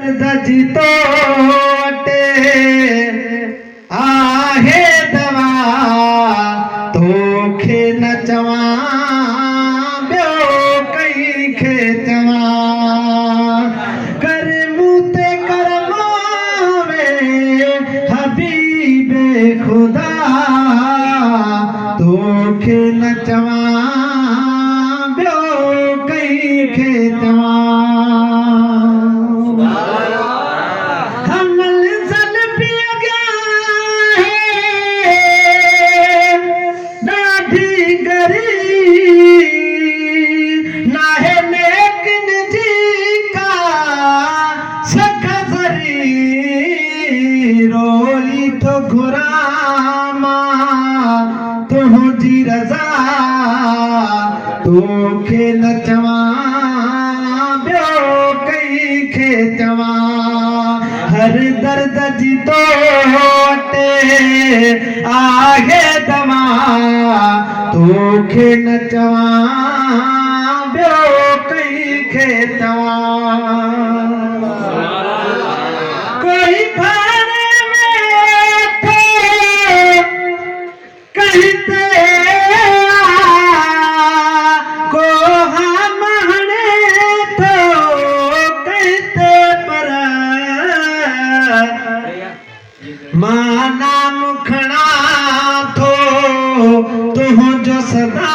दर्द जी तोटे आहे दवा तोखे न चवा ॿियो कंहिंखे चवा कर मूं ते करमावे हबीबे खुदा तोखे न चवा ॿियो कंहिंखे चवा रोई तो घुरामा तुझी रज़ा तोखे न चवा ॿियो कंहिंखे चवा हर दर्द जी तोटे आहे दवा तोखे न चवा ॿियो कंहिंखे चवा कोई माना मुखड़ा थो तुझो सदा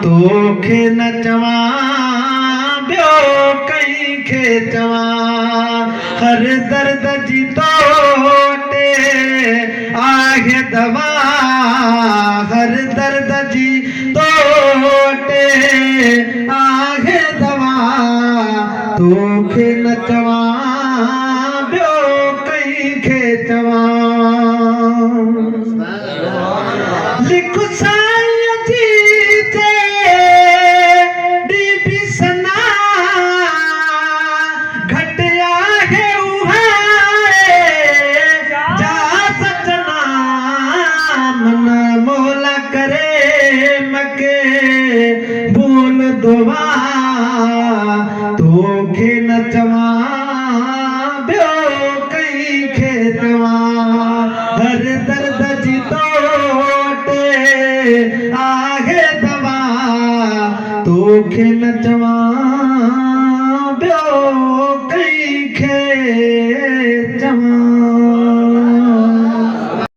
तोखे न चवा ॿियो कंहिंखे चवा हर दर्द जी तोटे आहे दवा हर दर्द जी तोटे आहे दवा तोखे न चवा ॿियो कंहिंखे चवा लिख साईं जी तेरी भी सना घट आहे उहाए जा सजना मन मोला करे मके बोल दुआ तोखे न चवा ॿियो कंहिंखे चवा हर दर्द जी तोटे आहे दवा तोखे न चवा